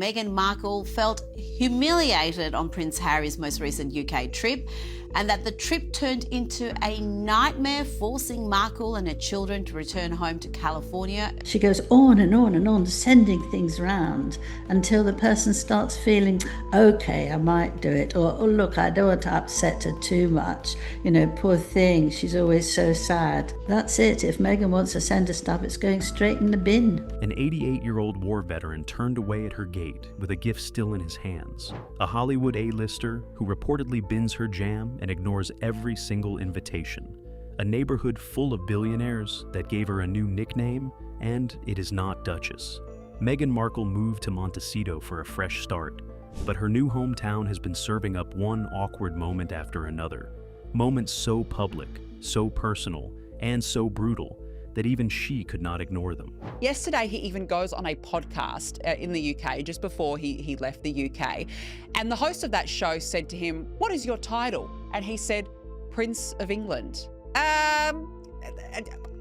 Meghan Markle felt humiliated on Prince Harry's most recent UK trip, and that the trip turned into a nightmare, forcing Markle and her children to return home to California. She goes on and on and on, sending things around until the person starts feeling, okay, I might do it, or oh look, I don't want to upset her too much. You know, poor thing, she's always so sad. That's it. If Meghan wants to send her stuff, it's going straight in the bin. An 88-year-old war veteran turned away at her gate with a gift still in his hands. A Hollywood A-lister who reportedly bins her jam and ignores every single invitation. A neighborhood full of billionaires that gave her a new nickname, and it is not Duchess. Meghan Markle moved to Montecito for a fresh start, but her new hometown has been serving up one awkward moment after another. Moments so public, so personal, and so brutal that even she could not ignore them. Yesterday, he even goes on a podcast in the UK just before he left the UK. And the host of that show said to him, "What is your title?" And he said, "Prince of England."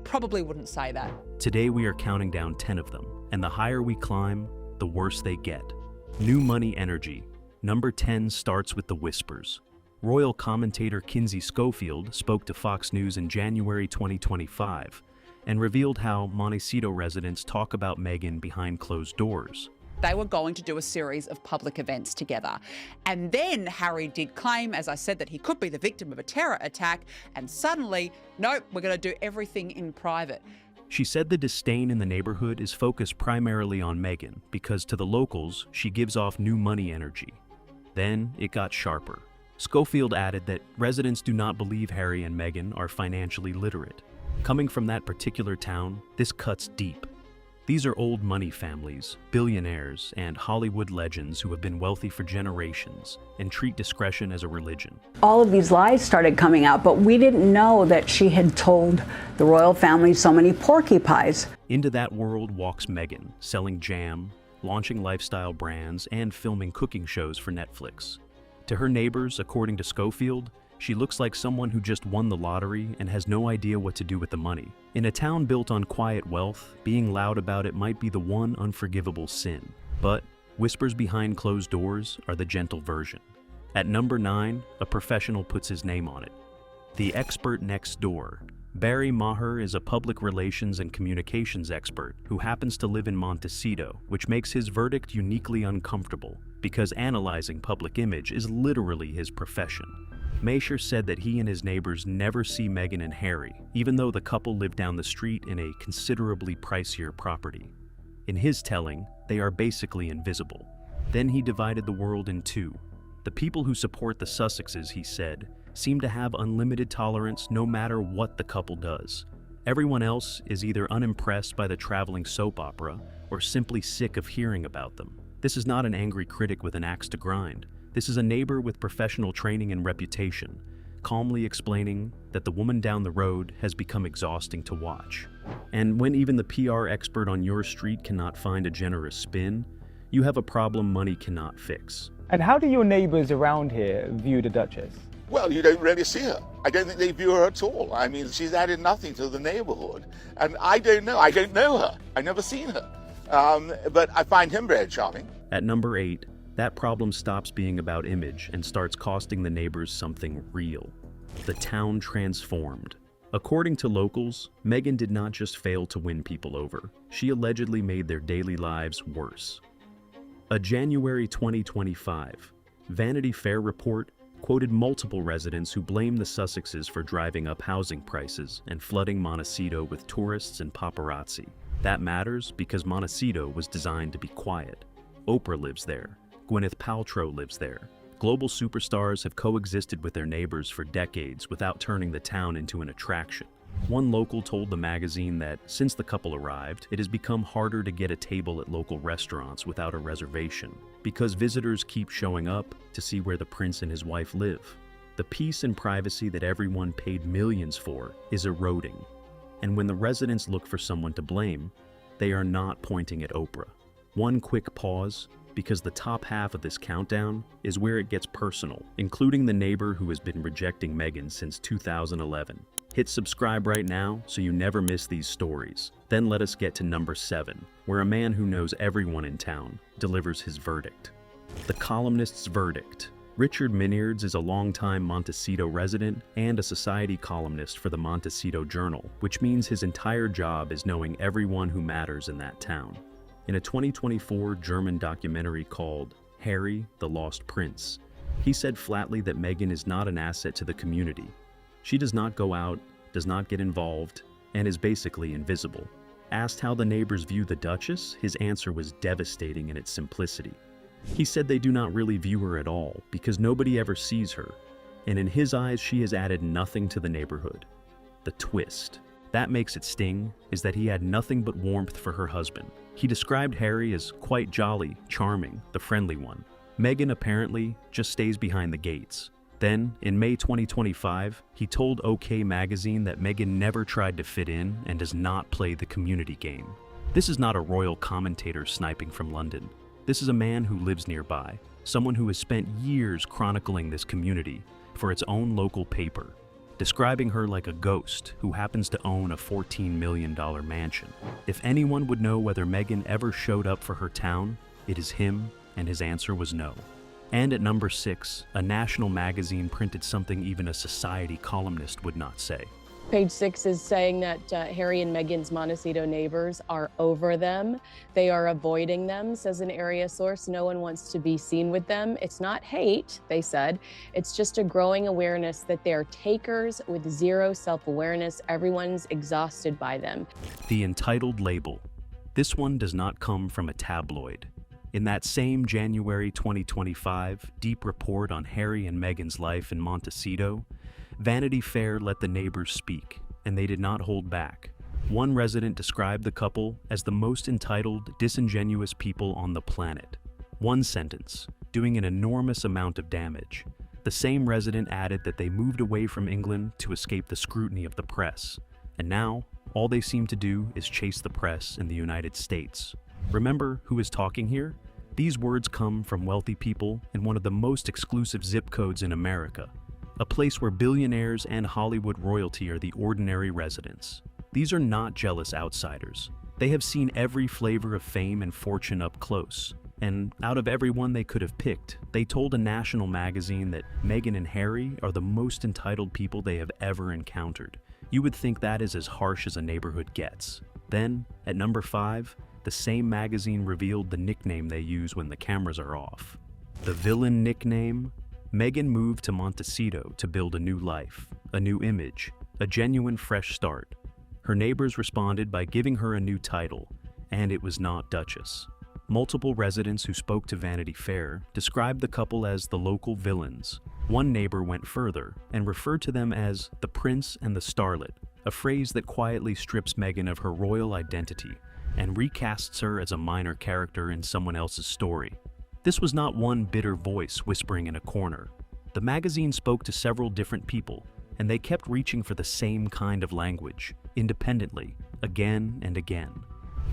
Probably wouldn't say that. Today we are counting down 10 of them, and the higher we climb, the worse they get. New money energy. Number 10 starts with the whispers. Royal commentator Kinsey Schofield spoke to Fox News in January 2025 and revealed how Montecito residents talk about Meghan behind closed doors. They were going to do a series of public events together. And then Harry did claim, as I said, that he could be the victim of a terror attack. And suddenly, nope, we're going to do everything in private. She said the disdain in the neighborhood is focused primarily on Meghan because to the locals, she gives off new money energy. Then it got sharper. Schofield added that residents do not believe Harry and Meghan are financially literate. Coming from that particular town, this cuts deep. These are old money families, billionaires, and Hollywood legends who have been wealthy for generations and treat discretion as a religion. All of these lies started coming out, but we didn't know that she had told the royal family so many porcupines. Into that world walks Meghan, selling jam, launching lifestyle brands, and filming cooking shows for Netflix. To her neighbors, according to Schofield, she looks like someone who just won the lottery and has no idea what to do with the money. In a town built on quiet wealth, being loud about it might be the one unforgivable sin. But whispers behind closed doors are the gentle version. At number 9, a professional puts his name on it. The expert next door. Barry Maher is a public relations and communications expert who happens to live in Montecito, which makes his verdict uniquely uncomfortable because analyzing public image is literally his profession. Maher said that he and his neighbors never see Meghan and Harry, even though the couple live down the street in a considerably pricier property. In his telling, they are basically invisible. Then he divided the world in two. The people who support the Sussexes, he said, seem to have unlimited tolerance no matter what the couple does. Everyone else is either unimpressed by the traveling soap opera or simply sick of hearing about them. This is not an angry critic with an axe to grind. This is a neighbor with professional training and reputation, calmly explaining that the woman down the road has become exhausting to watch. And when even the PR expert on your street cannot find a generous spin, you have a problem money cannot fix. And how do your neighbors around here view the Duchess? Well, you don't really see her. I don't think they view her at all. I mean, she's added nothing to the neighborhood. And I don't know her. I've never seen her. But I find him very charming. At number 8, that problem stops being about image and starts costing the neighbors something real. The town transformed. According to locals, Meghan did not just fail to win people over. She allegedly made their daily lives worse. A January 2025 Vanity Fair report quoted multiple residents who blamed the Sussexes for driving up housing prices and flooding Montecito with tourists and paparazzi. That matters because Montecito was designed to be quiet. Oprah lives there. Gwyneth Paltrow lives there. Global superstars have coexisted with their neighbors for decades without turning the town into an attraction. One local told the magazine that since the couple arrived, it has become harder to get a table at local restaurants without a reservation because visitors keep showing up to see where the prince and his wife live. The peace and privacy that everyone paid millions for is eroding. And when the residents look for someone to blame, they are not pointing at Oprah. One quick pause, because the top half of this countdown is where it gets personal, including the neighbor who has been rejecting Meghan since 2011. Hit subscribe right now so you never miss these stories. Then let us get to number 7, where a man who knows everyone in town delivers his verdict. The columnist's verdict. Richard Minyards is a longtime Montecito resident and a society columnist for the Montecito Journal, which means his entire job is knowing everyone who matters in that town. In a 2024 German documentary called Harry, the Lost Prince, he said flatly that Meghan is not an asset to the community. She does not go out, does not get involved, and is basically invisible. Asked how the neighbors view the Duchess, his answer was devastating in its simplicity. He said they do not really view her at all because nobody ever sees her, and in his eyes she has added nothing to the neighborhood. The twist that makes it sting is that he had nothing but warmth for her husband. He described Harry as quite jolly, charming, the friendly one. Meghan apparently just stays behind the gates. Then, in May 2025, he told OK magazine that Meghan never tried to fit in and does not play the community game. This is not a royal commentator sniping from London. This is a man who lives nearby, someone who has spent years chronicling this community for its own local paper, describing her like a ghost who happens to own a $14 million mansion. If anyone would know whether Meghan ever showed up for her town, it is him, and his answer was no. And at number 6, a national magazine printed something even a society columnist would not say. Page 6 is saying that Harry and Meghan's Montecito neighbors are over them. They are avoiding them, says an area source. No one wants to be seen with them. It's not hate, they said. It's just a growing awareness that they're takers with zero self-awareness. Everyone's exhausted by them. The entitled label. This one does not come from a tabloid. In that same January 2025 deep report on Harry and Meghan's life in Montecito, Vanity Fair let the neighbors speak, and they did not hold back. One resident described the couple as the most entitled, disingenuous people on the planet. One sentence, doing an enormous amount of damage. The same resident added that they moved away from England to escape the scrutiny of the press, and now all they seem to do is chase the press in the United States. Remember who is talking here? These words come from wealthy people in one of the most exclusive zip codes in America, a place where billionaires and Hollywood royalty are the ordinary residents. These are not jealous outsiders. They have seen every flavor of fame and fortune up close, and out of everyone they could have picked, they told a national magazine that Meghan and Harry are the most entitled people they have ever encountered. You would think that is as harsh as a neighborhood gets. Then, at number 5, the same magazine revealed the nickname they use when the cameras are off. The villain nickname? Meghan moved to Montecito to build a new life, a new image, a genuine fresh start. Her neighbors responded by giving her a new title, and it was not Duchess. Multiple residents who spoke to Vanity Fair described the couple as the local villains. One neighbor went further and referred to them as the Prince and the Starlet, a phrase that quietly strips Meghan of her royal identity and recasts her as a minor character in someone else's story. This was not one bitter voice whispering in a corner. The magazine spoke to several different people, and they kept reaching for the same kind of language, independently, again and again.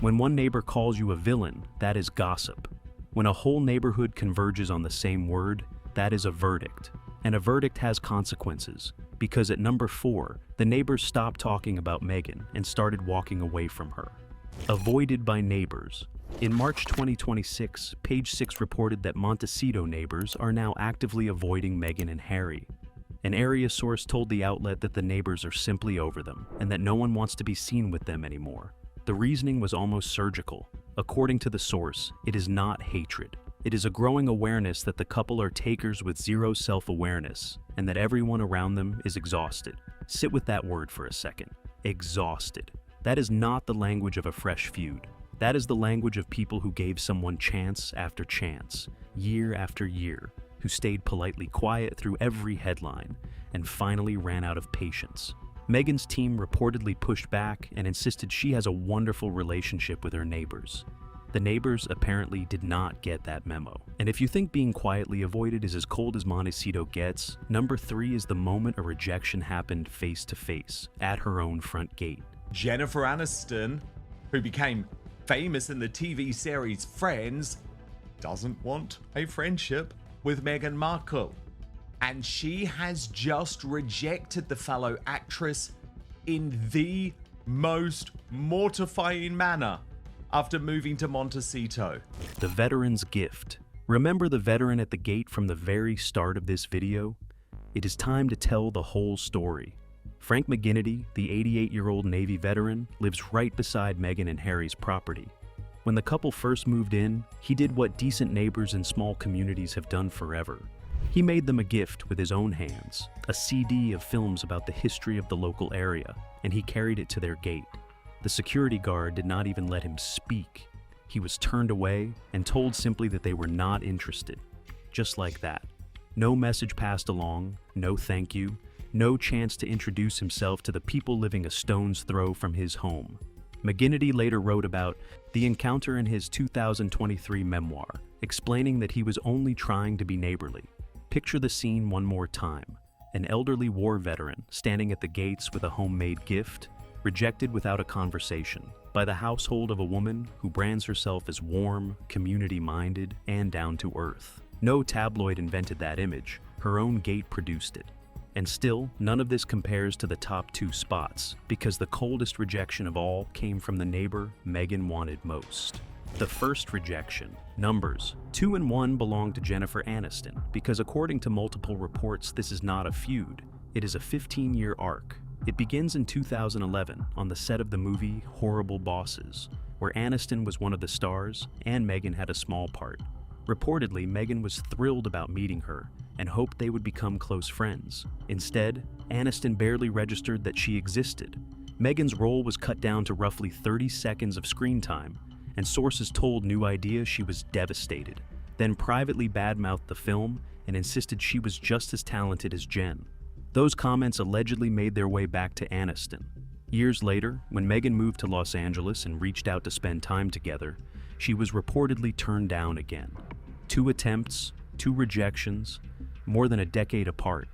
When one neighbor calls you a villain, that is gossip. When a whole neighborhood converges on the same word, that is a verdict. And a verdict has consequences, because at number 4, the neighbors stopped talking about Meghan and started walking away from her. Avoided by neighbors. In March 2026, Page 6 reported that Montecito neighbors are now actively avoiding Meghan and Harry. An area source told the outlet that the neighbors are simply over them and that no one wants to be seen with them anymore. The reasoning was almost surgical. According to the source, it is not hatred. It is a growing awareness that the couple are takers with zero self-awareness and that everyone around them is exhausted. Sit with that word for a second. Exhausted. That is not the language of a fresh feud. That is the language of people who gave someone chance after chance, year after year, who stayed politely quiet through every headline, and finally ran out of patience. Meghan's team reportedly pushed back and insisted she has a wonderful relationship with her neighbors. The neighbors apparently did not get that memo. And if you think being quietly avoided is as cold as Montecito gets, number 3 is the moment a rejection happened face to face, at her own front gate. Jennifer Aniston, who became famous in the TV series Friends, doesn't want a friendship with Meghan Markle. And she has just rejected the fellow actress in the most mortifying manner after moving to Montecito. The veteran's gift. Remember the veteran at the gate from the very start of this video? It is time to tell the whole story. Frank McGinnity, the 88-year-old Navy veteran, lives right beside Meghan and Harry's property. When the couple first moved in, he did what decent neighbors in small communities have done forever. He made them a gift with his own hands, a CD of films about the history of the local area, and he carried it to their gate. The security guard did not even let him speak. He was turned away and told simply that they were not interested. Just like that. No message passed along, no thank you, no chance to introduce himself to the people living a stone's throw from his home. McGinnity later wrote about the encounter in his 2023 memoir, explaining that he was only trying to be neighborly. Picture the scene one more time. An elderly war veteran standing at the gates with a homemade gift, rejected without a conversation, by the household of a woman who brands herself as warm, community-minded, and down-to-earth. No tabloid invented that image, her own gate produced it. And still, none of this compares to the top 2 spots, because the coldest rejection of all came from the neighbor Meghan wanted most. The first rejection, numbers. 2 and 1 belong to Jennifer Aniston, because according to multiple reports, this is not a feud. It is a 15-year arc. It begins in 2011 on the set of the movie Horrible Bosses, where Aniston was one of the stars and Meghan had a small part. Reportedly, Meghan was thrilled about meeting her and hoped they would become close friends. Instead, Aniston barely registered that she existed. Meghan's role was cut down to roughly 30 seconds of screen time, and sources told New Idea she was devastated, then privately badmouthed the film and insisted she was just as talented as Jen. Those comments allegedly made their way back to Aniston. Years later, when Meghan moved to Los Angeles and reached out to spend time together, she was reportedly turned down again. 2 attempts, 2 rejections, more than a decade apart.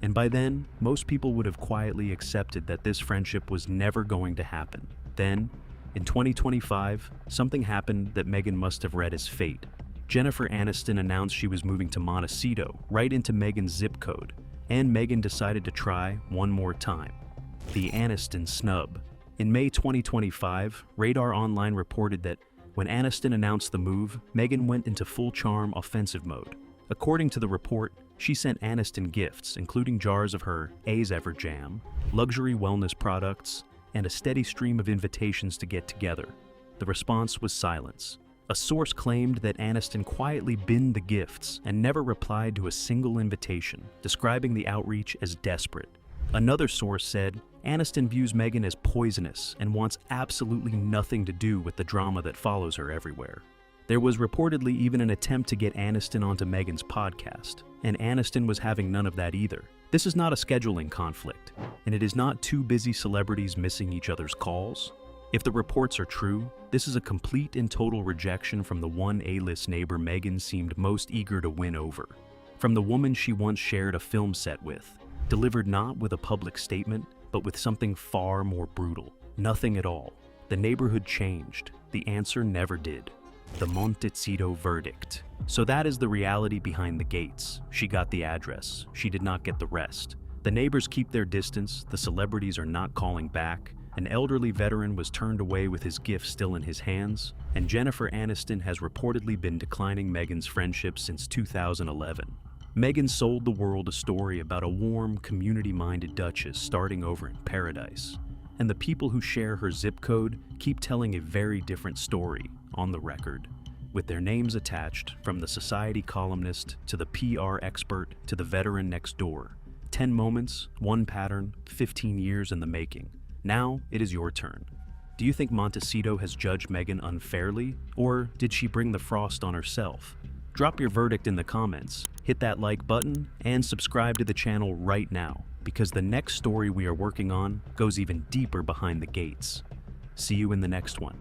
And by then, most people would have quietly accepted that this friendship was never going to happen. Then, in 2025, something happened that Meghan must have read as fate. Jennifer Aniston announced she was moving to Montecito, right into Meghan's zip code, and Meghan decided to try one more time. The Aniston snub. In May 2025, Radar Online reported that when Aniston announced the move, Meghan went into full charm offensive mode. According to the report, she sent Aniston gifts, including jars of her A's Ever jam, luxury wellness products, and a steady stream of invitations to get together. The response was silence. A source claimed that Aniston quietly binned the gifts and never replied to a single invitation, describing the outreach as desperate. Another source said, Aniston views Meghan as poisonous and wants absolutely nothing to do with the drama that follows her everywhere. There was reportedly even an attempt to get Aniston onto Meghan's podcast, and Aniston was having none of that either. This is not a scheduling conflict, and it is not 2 busy celebrities missing each other's calls. If the reports are true, this is a complete and total rejection from the one A-list neighbor Meghan seemed most eager to win over. From the woman she once shared a film set with, delivered not with a public statement, but with something far more brutal. Nothing at all. The neighborhood changed. The answer never did. The Montecito verdict. So that is the reality behind the gates. She got the address. She did not get the rest. The neighbors keep their distance. The celebrities are not calling back. An elderly veteran was turned away with his gift still in his hands, and Jennifer Aniston has reportedly been declining Meghan's friendship since 2011. Meghan sold the world a story about a warm, community-minded Duchess starting over in paradise. And the people who share her zip code keep telling a very different story, on the record, with their names attached, from the society columnist to the PR expert to the veteran next door. 10 moments, 1 pattern, 15 years in the making. Now it is your turn. Do you think Montecito has judged Meghan unfairly, or did she bring the frost on herself? Drop your verdict in the comments, hit that like button, and subscribe to the channel right now, because the next story we are working on goes even deeper behind the gates. See you in the next one.